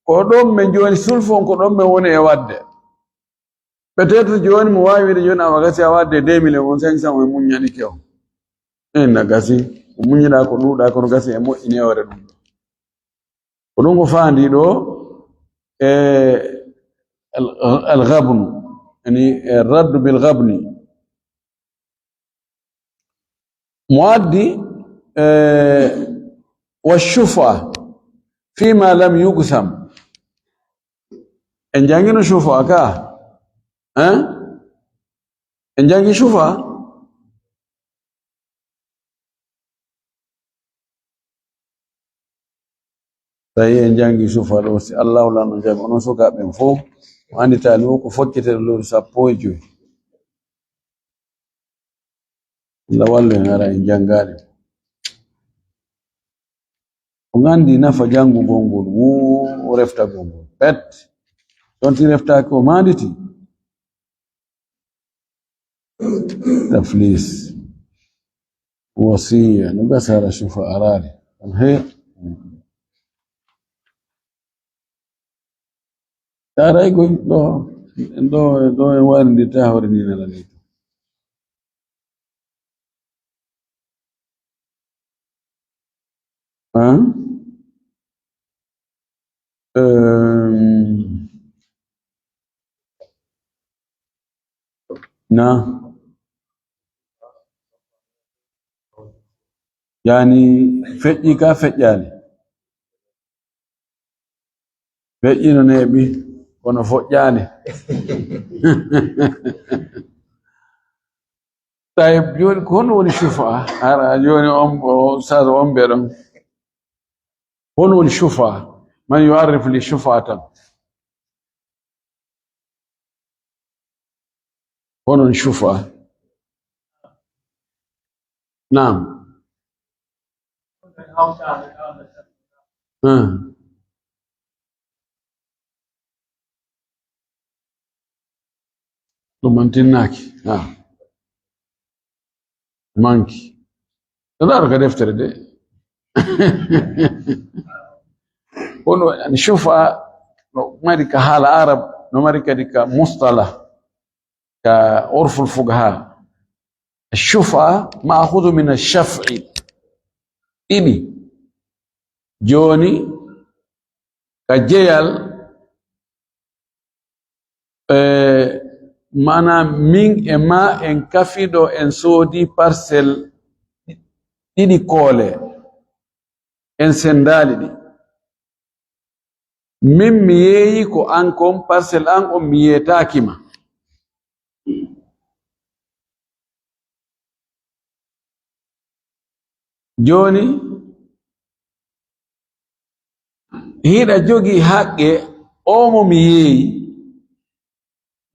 ko ɗon min joni sulfu on ko ɗon min woni e wadde peut-être joni mo wawi wiide joni awa gasi a wadde 2 million 500 o muññani kew na gasi ko muññiɗa ko ɗuuɗa kono gasi e moƴƴini ewre ɗum ko ɗum ko faandi ɗo e algabnu yani raddu bilgabni mo addi washufa fima lam yugsam en jangino shufa ka en jangi shufa tawi en jangi shufa ɗo si allahu lano jaɓi onon sukaɓen fof o anditani wo ko fokkitede lewru 15 Allah wallu en ara en jangaɗe o gandi nafa jangugol ngol o reftagol ngol pet ɗonti reftaki o manditi taflis wasiya no gasara shufa arari on he taray goy ɗo en warndi ta hore ni nala ni na yani feƴƴi ka feƴƴani beƴƴino neeɓi kono foƴƴaani. Tayib joni ko hono woni shufa ara joni on ustad on mbiɗon hono woni shufa man yu'arrifu li shufa tan hono woni shufa naam ɗum mantinnaaki manki ɗaɗaro ka deftere de kono yani shufa no mari ka haala arab no mari kadi ka mustalah ka urful fuqaha shufa ma'khudhu min ash-shaf'i ɗiɗi joni ka jeyal mana min e ma en kafiɗo en soodi parcelle ɗiɗi koole en sendali ɗi min mi yeeyi ko an kon parcelle an on mi yeetakima joni hiɗa jogi haqqe omo mi yeeyi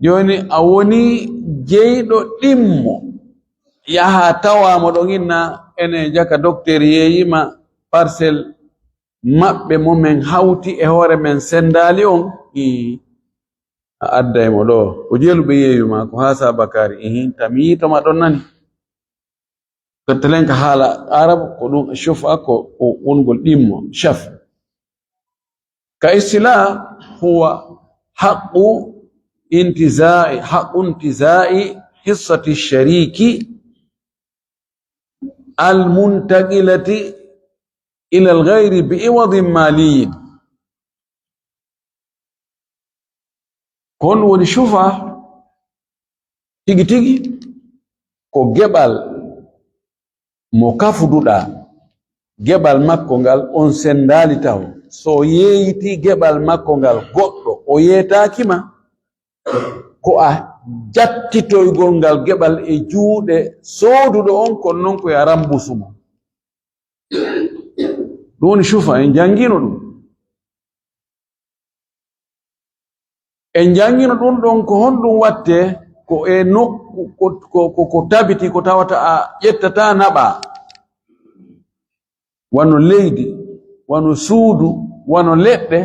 joni a woni jeyɗo ɗimmo yaha tawamo ɗon inna ene jaka docteur yeeyima parcelle maɓɓe momin hawti e hoore men sendali on a addaymo ɗo ko jeeluɓe yeeyuma ko ha Sabakari tami yitoma ɗon nani tettelenka haala arab ko ɗum shufa ko wongol ɗimmo shaf ka istila huwa haqqu intizai hissati shariki almuntaqilati ila alghayri bi'iwadin maliyin kon woni shufa tigi tigi ko geɓal mo kafuduɗa geɓal makko ngal on sendali taw so yeeyiti geɓal makko ngal goɗɗo o yeetakima ko a jattitoygol ngal geɓal e juuɗe sooduɗo on kono noon koye arambusumo ɗum woni shufa en jangino ɗum en jangino ɗum ɗon ko honɗum watte ko e nokku ko tabiti ko tawata a ƴettata naɓa wano leydi wano suudu wano leɗɗe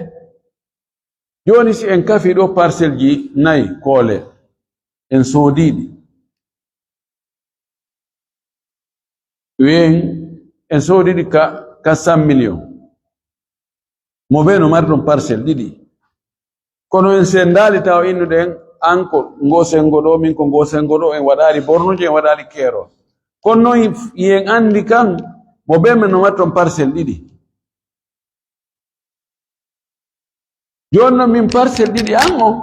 joni si en kafi ɗo parcelle ji 4 koole en soodiɗi wen en soodiɗi ka 400 millions mo ɓe no mari ɗon parcelle ɗiɗi kono en sendali taw innuɗen an ko ngosengo ɗo min ko ngosengo ɗo en waɗali bornuji en waɗali keerol kono noon yen andi kan mo ɓe men no mari ɗon parcelle ɗiɗi joni noon min parcelle ɗiɗi an on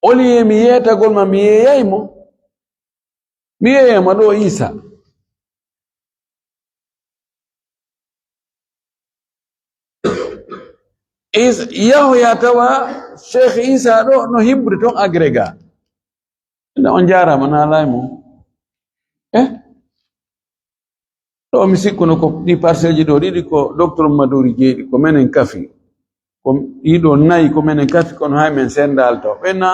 oli mi yeetagol ma mi yeeyaymo mi yeeyama ɗo Isa yahoya tawa Cheikh Isa ɗo no hibre ton agrégat ina on jarama nalaymo ɗo mi sikkuno ko ɗi parcelle ji ɗo ɗiɗi ko docteur Madouri jeeɗi ko menen kafi ko ɗiɗo 4 ko menen kafi kono hay men sendal taw ɓenna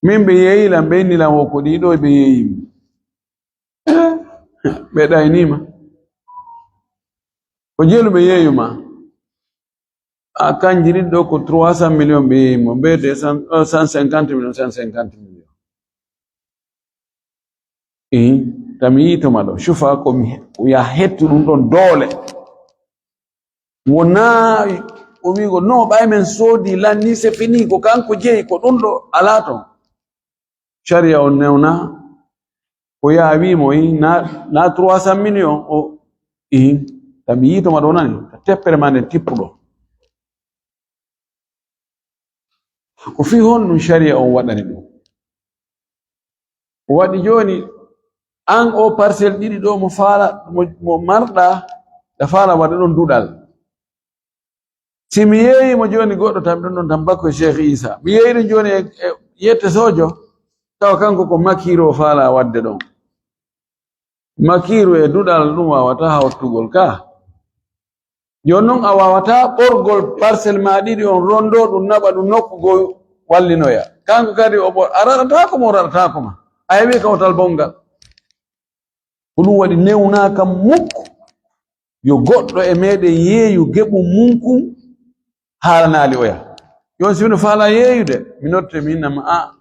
min ɓe yeeyilam ɓe innilam o ko ɗiɗo ɓe yeeyimi ɓe ɗaynima ko jeeluɓe yeeyuma a kanji ɗiɗi ɗo ko 300 millions ɓe yeeyimo ɓe 150 millions 150 millions tami yitoma ɗo shufa ko ya hettu ɗum ɗon doole wona o wigo no ɓay men soodi lanni c'est fini ko kanko jeeyi ko ɗum ɗo ala ton sharia on newna ko ya wimo na 300 millions o tami yitoma ɗo nani teppere ma nden tippuɗo ko fi hon ɗum sharia on waɗani ɗum o waɗi joni an o parcelle ɗiɗi ɗo mo marɗa da fala waɗa ɗon duɗal si mi yeeyi mo joni goɗɗo tam ɗon tan bakko Cheikh Isa mi yeeyri joni yette sojo tawa kanko ko makiro faala wadde ɗon makiru e duɗal ɗum wawata hawtugol ka joni noon a wawata ɓorgol parcelle ma ɗiɗi on rondo ɗum naɓa ɗum nokkugo wallinoya kanko kadi o raɗatako mo raɗatako ma a heeɓi kawtal bongal ko ɗum waɗi newnaka mukko yo goɗɗo e meɗen yeeyu geɓu munku haalanali oya joni si mino faala yeeyude mi notte mi innama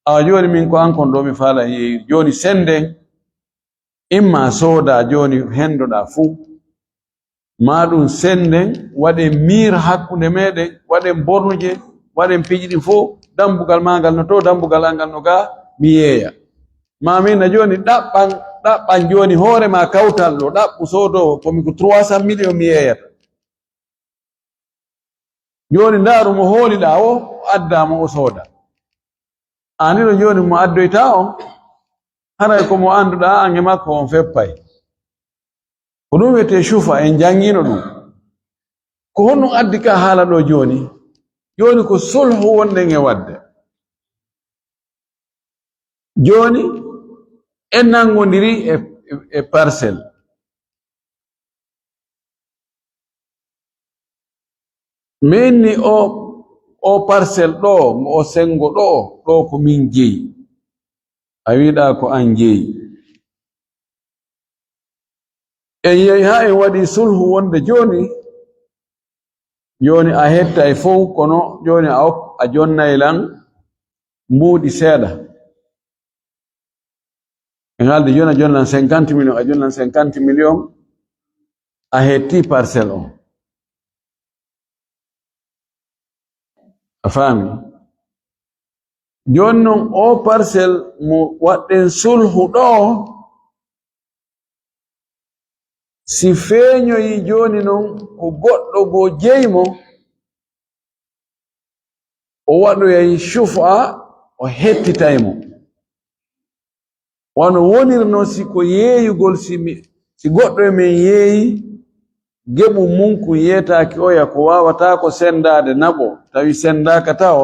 awa joni min ko ankon ɗo mi faala yeeyu joni senden imma sooda joni hendoɗa fuu ma ɗum senden waɗen miira hakkunde meɗen waɗen bornuje waɗen piƴi fof dambugal magal no to dambugal angal no ga mi yeeya ma minna joni ɗaɓɓan joni hoore ma kawtal ɗo ɗaɓɓu soodowo komi ko 300 millions mi yeeyata joni ndaaru mo hooliɗa o addama o sooda anino joni mo addoyta on haray komo anduɗa ange makko on feppay ko ɗum wiyete shufa en jangino ɗum ko honno addi ka haala ɗo joni ko sulhu wonden e wadde joni en nangodiri e parcelle minni o parcelle ɗo o sengo ɗo ko min jeeyi a wiɗa ko an jeeyi en yehi ha en waɗi sulhu wonde joni a hetta e fof kono joni a jonnaylan mbuuɗi seeɗa en haalde joni a jonnan 50 millions a jonnan 50 millions a hetti parcelle on a faami joni noon o parcelle mo waɗɗen sulhu ɗo si feeñoyi joni noon ko goɗɗo go jeymo o waɗoyay shufa o hettitaymo wano wonirno siko yeeyugol si goɗɗo e men yeeyi geɓu munku yetaki oya ko wawata ko sendade naɓo tawi sendaka taw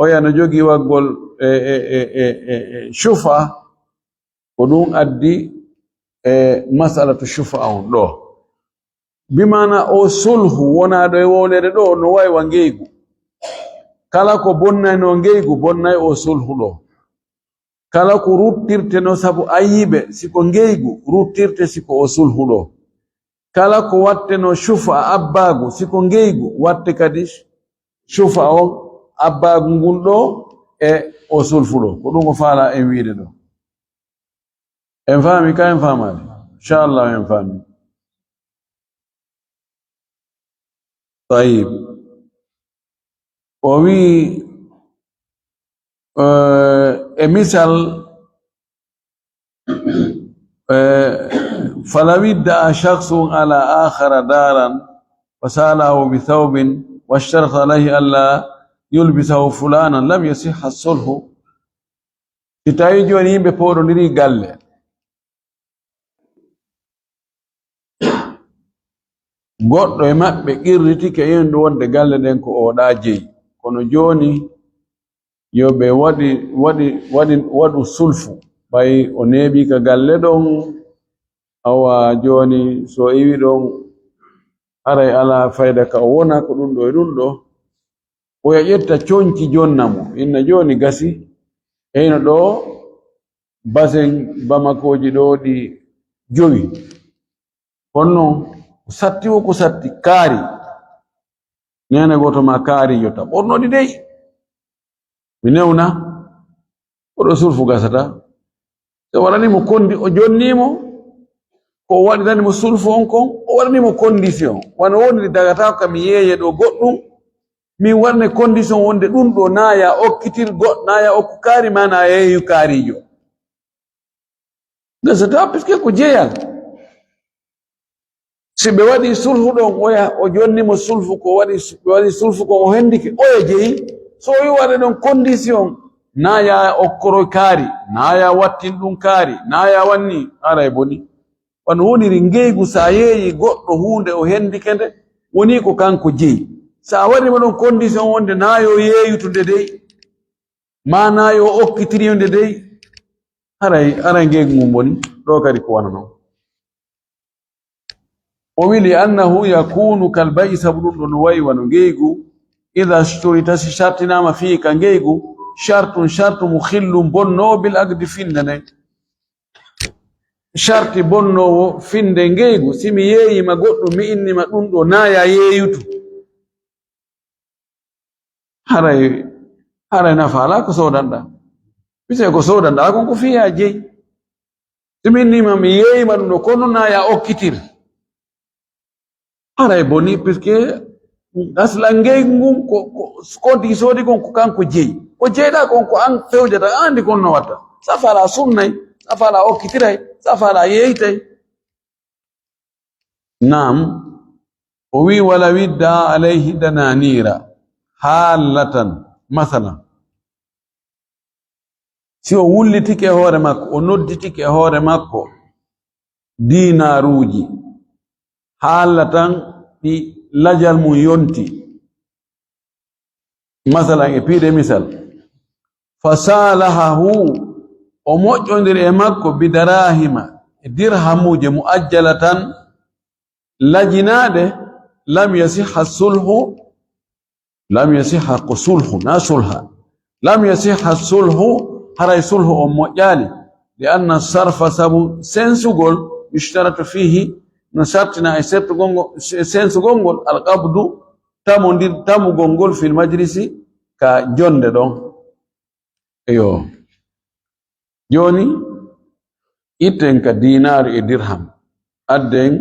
oya no jogi waggol shufa ko ɗum addi masalatu shufa on ɗo bimana o sulhu wona ɗo e wowlede ɗo no wawi wa ngeygu kala ko bonnayno ngeygu bonnay o sulhu ɗo kala ko ruttirte no sabu ayiɓe siko ngeygu ruttirte siko o sulhu ɗo kala ko watte no shufa abbagu siko ngeygu watte kadi shufa on abbagu ngun ɗo e o sulfu ɗo ko ɗum o faala en wiide ɗo en faami ka en faamade inchallah en faami tayib o wi e misal فلو ادعى شخص على آخر دارا وساله بثوب واشترط عليه ألا يلبسه فلانا لم يصح الصلح تتاي جوني بپورو نري galle goɗɗo e maɓɓe qirritike yendu wonde galle den ko oɗa jeyi kono joni yo ɓe waɗu sulfu ɓay o neeɓi ka galle ɗon awa joni so iwi ɗon haray ala fayda ka o wona ko ɗum ɗo e ɗum ɗo oya ƴetta coñci jonnamo inna joni gasi heyno ɗo basen bamakoji ɗo ɗi jowi honno satti wo ko satti kaari nene goto ma kaari jotta ɓornoɗi dey mi newna oɗo sulfu gasata so waɗanimo kondi o jonnimo ko waɗiranimo sulfu on kon o waɗanimo condition wano woniri dagata ko mi yeeye ɗo goɗɗum min waɗne condition wonde ɗum ɗo naya okkitir goɗɗo naya okku kaari ma na yeeyu kaarijo gasata puisque ko jeeyal si ɓe waɗi sulhu ɗon oya o jonnimo sulfu ko ɓe waɗi sulfu kon o hendike oya jeeyi so wi waɗe ɗon condition naya okkoro kaari naya wattin ɗum kaari naya wanni ara e boni wano woniri ngeygu sa yeeyi goɗɗo hunde o hendike nde woni ko kanko jeyi sa wari ma ɗon condition wonde nayo yeeyutude dey ma nayo okkitiri yonde dey ara ngeygu mum boni ɗo kadi ko wana noon o wili annahu yakunu kalbayi sabu ɗum ɗo no wayi wano ngeygu ida shturita si shartinama fii ka ngeygu shartu mukhillum bonnowo bil agdi findane sharti bonnowo finde ngeygu simi yeeyima goɗɗo mi innima ɗum ɗo naya yeeyutu haray nafa ala ko sodanɗa bise ko sodanɗa kon ko fiya jeyi simi innima mi yeeyima ɗum ɗo kono naya okkitir haray boni puisque aslan ngeygu ngun ko tigi soodi kon ko kanko jeyi ko jeyɗa kon ko an fewjata andi kon no watta safala sunnay safala okkitiray safala yeeytay nam o wi wala widda alayhi dananira halatan masalan si o wullitike hoore makko o nodditike hoore makko dinaruji halatan ɗi lajal mum yonti masalan e piide misal fasalahahu o moƴƴodir e makko bidarahima e dirhamuje muajjalatan lajinaɗe lam yasiha sulhu na sulha lam yasiha sulhu haray sulhu o moƴƴali li anna sarfa sabu sensugol yushtaratu fihi no sartina e sensugol ngol alqabdu tamugol ngol fil majlisi ka jonde ɗon eyo joni itten ka dinar e dirham adden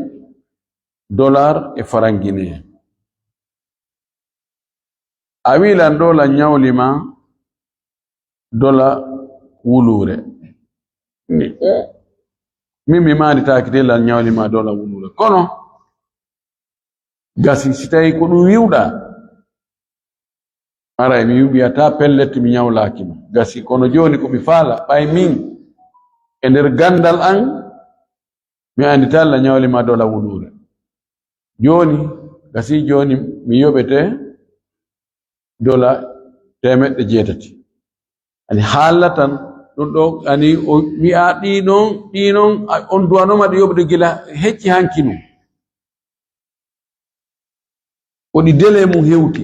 dollar e farangine a wilan dola ñawlima dola wulure min mi maanditaaki delal ñawlima dola wulure kono gasi si tawi ko ɗum wiwɗa aray mi wiɓiyata pellet mi ñawlaakima gasi kono joni komi faala ɓay min e nder gandal an mi andita Allah ñawlima dola wulure joni gasi joni mi yoɓete dola 800 ani haalatan ɗum ɗo ani o wi'a ɗinon on duwanoma ɗe yoɓde gila hecci hankinu koɗi dele mum hewti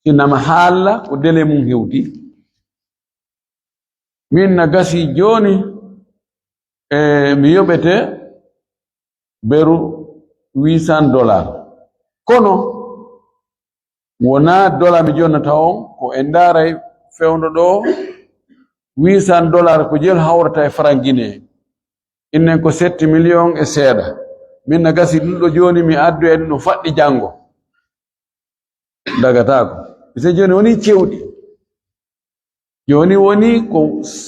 sinama haalla ko dele mum hewti min na gasi joni mi yoɓete beru $800 kono wona dola mi jonnata on ko en ndaray fewndo ɗo $800 ko jeel hawrata e farangine innen ko 7 million e seeɗa min na gasi ɗum ɗo joni mi addu e ɗum faɗɗi janngo dagatako mise joni woni cewɗi joni woni ko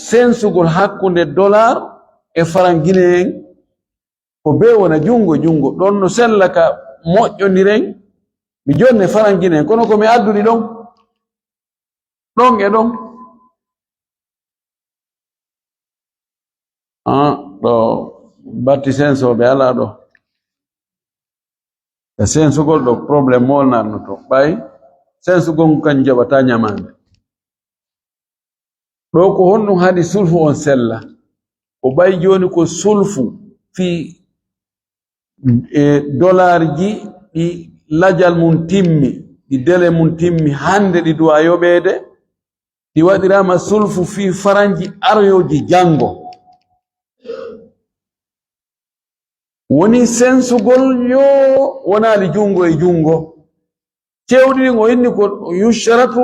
sensugol hakkunde dollar e farangine en ko be wona jungo ɗon no sella ka moƴƴoniren mi jonne farangine en kono ko mi addudi ɗon e ɗon ɗo batti sensoɓe ala ɗo e sensugol ɗo probléme molnanno to ɓay sensugol kan jaɓata ñamande ɗo ko honɗum haɗi sulfu on sella ko ɓay joni ko sulfu fi e dollar ji ɗi lajal mum timmi ɗi dele mum timmi hande ɗi duwa yoɓede ɗi waɗirama sulfu fi faranji aryoji jango woni sensugol yo wonali jungo e jungo cewɗi o inni ko yusharatu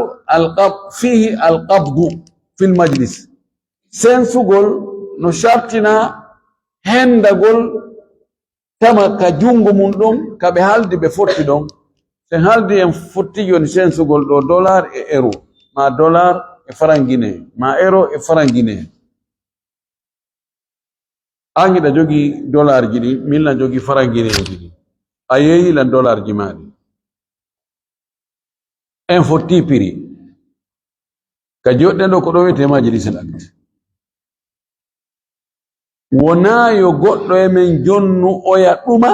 fihi alqabdu fil majlis sensugol no shartina hendagol tama ka jungo mum ɗon kaɓe haldi ɓe fotti ɗon sen haldi en fotti joni sensugol ɗo dollar e euro ma dollar e farangine ma euro e farangine an giɗa jogi dollar ji ɗi min na jogi farangineji ɗi a yeeyilan dollar ji maɗi en fotti prix ka joɗɗen ɗo ko ɗo wiyete majlisul aqd wona yo goɗɗo e men jonnu oya ɗuma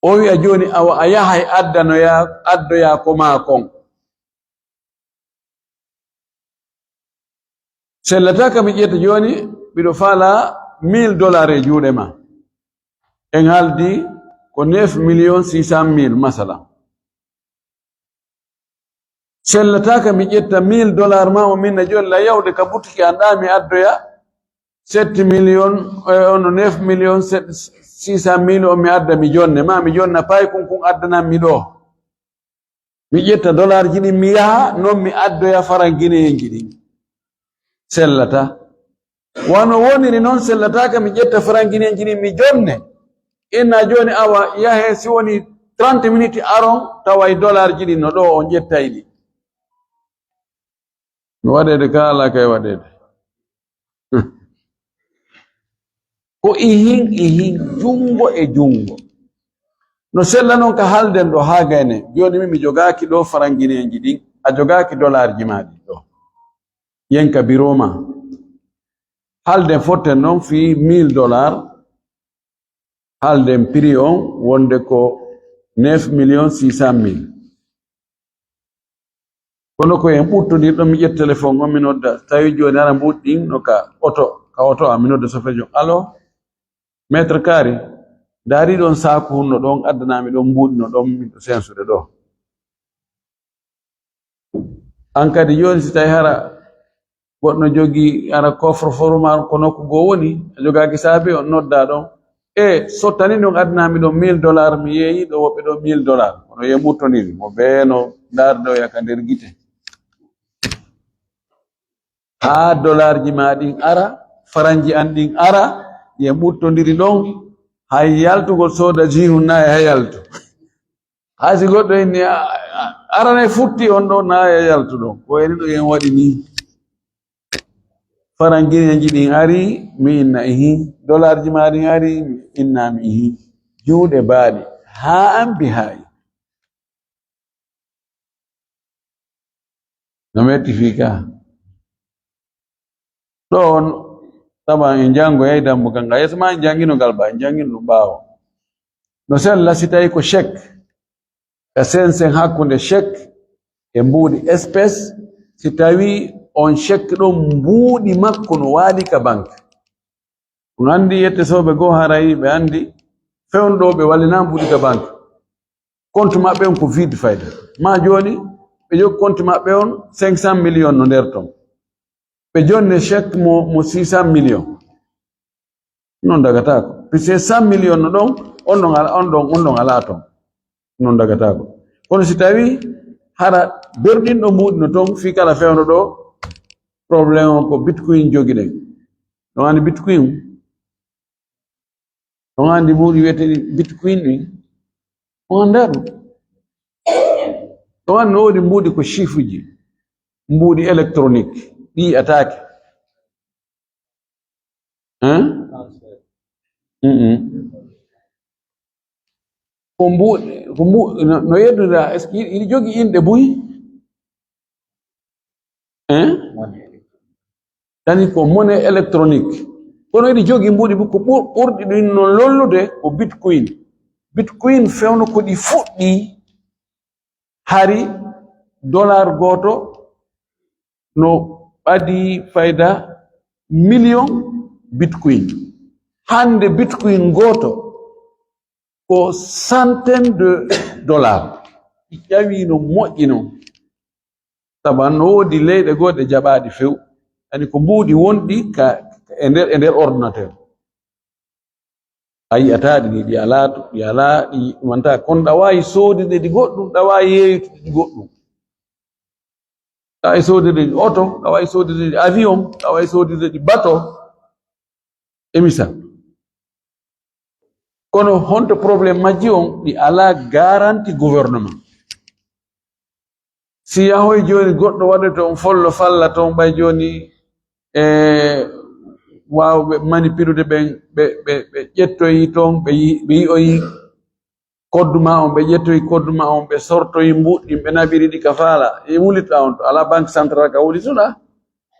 o wi a joni awa a yahay addoya ko makon sellataka mi ƴetta joni biɗo fala $1000 e juuɗe ma en haldi ko 9,600,000 masala sellataka mi ƴetta $1000 ma o minna joni la yawde ka butiki anda mi addoya 7 million ono 9,600,000 o mi adda mi jonne ma mi jonna pay kun addanam mi ɗo mi ƴetta dollar ji ɗin mi yaha non mi addoya farangineyeji ɗin sellata wano woniri noon sellataka mi ƴetta farangineyeji ɗin mi jonne inna joni awa yahe si woni 30 minutes aron taway dollar ji ɗin no ɗo on ƴettayɗi mi waɗede ka ala kay waɗede ko ihin jungo e jungo no sella noon ka halden ɗo ha gayne joni mi jogaki ɗo farangineji ɗin a jogaki dollar ji maɗi ɗo yenka biro ma halden fotten noon fi $1000 halden prix on wonde ko 9,600,000 kono ko en ɓuttodirɗo mi ƴetta téléphone on mi nodda tawi joni ara mbuɗɗin no ka oto am mi nodda sofejo alo maître Kari dari ɗon saku hunno ɗon addanami ɗon mbuɗino ɗon miɗo sensude ɗo an kadi joni si tawi hara goɗɗo jogi ara coffre forma ko nokku goo woni a jogaki saabi on nodda ɗon sottani ɗon addanami ɗon $1000 mi yeeyi ɗo woɓɓe ɗo $1000 ono ye ɓuttoniri mo beeno darde o yaka nder gite ha dollar ji ma ɗin ara faranji an ɗin ara ye ɓuttodiri ɗon hay yaltugol soda jihun na e yaltu hasi goɗɗo inni arana futti on ɗo na e yaltu ɗon ko eni ɗo yen waɗi ni farangineji ɗin ari mi inna dollar ji ma ɗin ari mi innami juuɗe baaɗi ha an bi hayi no metti fi ka ɗon taban en jango yayi dambugal ngal yeso ma en jangino ngal ba en jangino ɗum ɓaawo no sella si tawi ko chèque ka sensen hakkunde chèque e mbuuɗi espèce si tawi on chèque ɗon mbuuɗi makko no waali ka banque ɗum andi yette soɓe goo harayi ɓe andi fewnɗo ɓe wallina mbuuɗi ka banque compte maɓɓe on ko vide fayda ma joni ɓe jogi compte maɓɓe on 500 millions no nder ton ɓe jonne chèque mo 600 millions non dagatako puisque 100 millions no ɗon on ɗon ala ton non dagatako kono si tawi hara berɗinɗo mbuuɗi no ton fi kala fewno ɗo probléme o ko bitcoin jogi ɗen ɗon andi bitcoin ɗon andi mbuuɗi wiyeteɗi bitcoin ɗin on anda ɗum ɗon andi no woodi mbuuɗi ko chiffre ji mbuuɗi électronique ɗi atake ko mbuuɗi no yedduda est ce que yiɗi jogi inɗe buyi tani ko monnaie électronique kono yiɗi jogi mbuuɗi ko ɓurɗi ɗin no lollude ko bitcoin fewno ko ɗi fuɗɗi hari dollar goto no ɓadi fayda million bitcoin hande bitcoin goto ko centaine de dollars ɗi ƴawi no moƴƴi non saban no woodi leyɗe goɗɗe jaɓaɗi few ani ko mbuuɗi wonɗi ka e nder ordinateur a yiyataɗi ni ɗi ala ɗi wanta kono ɗa wawi soodide ɗi goɗɗum ɗa wawi yeeytude ɗi goɗɗum ɗa wawi soodide ɗi auto ɗa wawi soodide ɗi avion ɗa wawi soodide ɗi bateau émisa kono honto probléme majji on ɗi ala garanti gouvernement si yahoy joni goɗɗo waɗata on follo falla toon ɓay joni wawɓe manipulude ɓen ɓe ƴettoyi toon ɓe yi'oyi kodduma on ɓe ƴettoyi kodduma on ɓe sortoyi mbuɗɗi ɓe naɓiri ɗi ka faala e wulitoɗa on to ala banque central ka wulitoɗa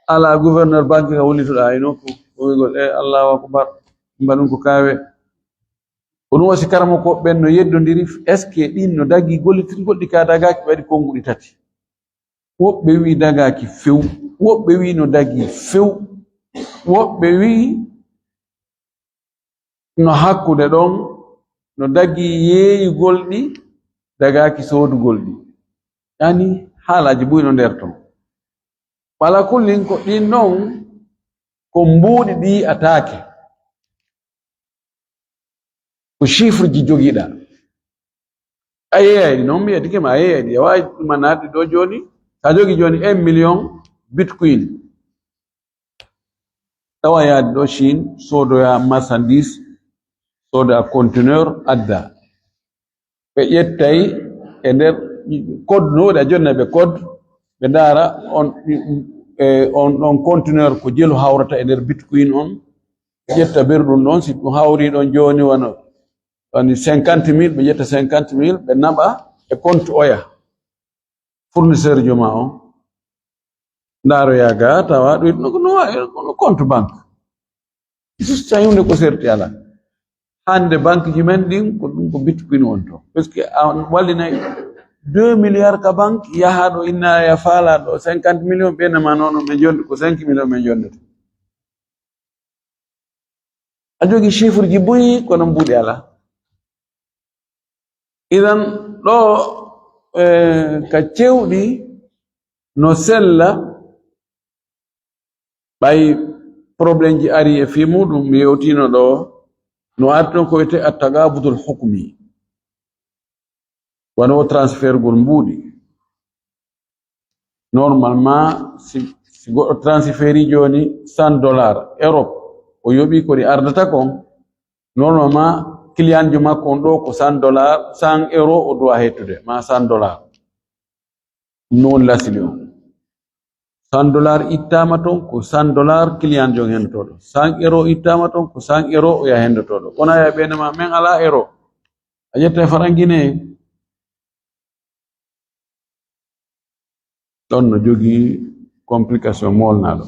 ala gouverneur banque ka wulitoɗa e nokku o wigol allahu akbar mbaɗum ko kawe on wasi karamo ko ben no yeddondiri eske din no dagi gollitirgol di ka dagaki wadi kongudi tati wobbe wi dagaki few wobbe wi no dagi few wobbe wi no hakkude don no dagi yeeyi goldi dagaki sodu goldi yani halaji buyno nder ton wala kullin ko din non ko mbudi di atake ko chiffre ji jogida ayedi non mi yedike ma ayedi wawi manade do joni sa jogi joni 1 million bitcoin tawa yaade do Chine sodoya marchandise soda conteneur adda be yettay e nder code no da jonna be code be dara on conteneur ko jelo hawrata e nder bitcoin on jetta berdum non si dum hawri don joni wano 50,000 be jetta 50,000 be naba e compte oya fournisseur joma on ndaro yaga tawa do no compte banque juste ayunde ko serti ala hande banque ji men din ko dum ko bitcoin on to parce que wallina 2 milliards ka banque yahado inna ya fala do 50 millions be na manono me jondi ko 5 millions me jondete ajogi chiffre ji buyi ko no mbudi ala idan do ka cewdi no sella bay problem ji ari e fi mudum mi yewtino do no arton ko wete at-tagabudul hukmi wano transfer gol mbudi normalement si go transferi joni $100 Europe o yobi ko di ardata kon normalement client jo makko on do ko $100 €100 o do hettude ma $100 non lasilion $100 ittama ton ko $100 client jo hen todo €100 ittama ton ko €100 o ya hendo todo kona ya benema men ala euro ajetta farangine don no jogi complication molnado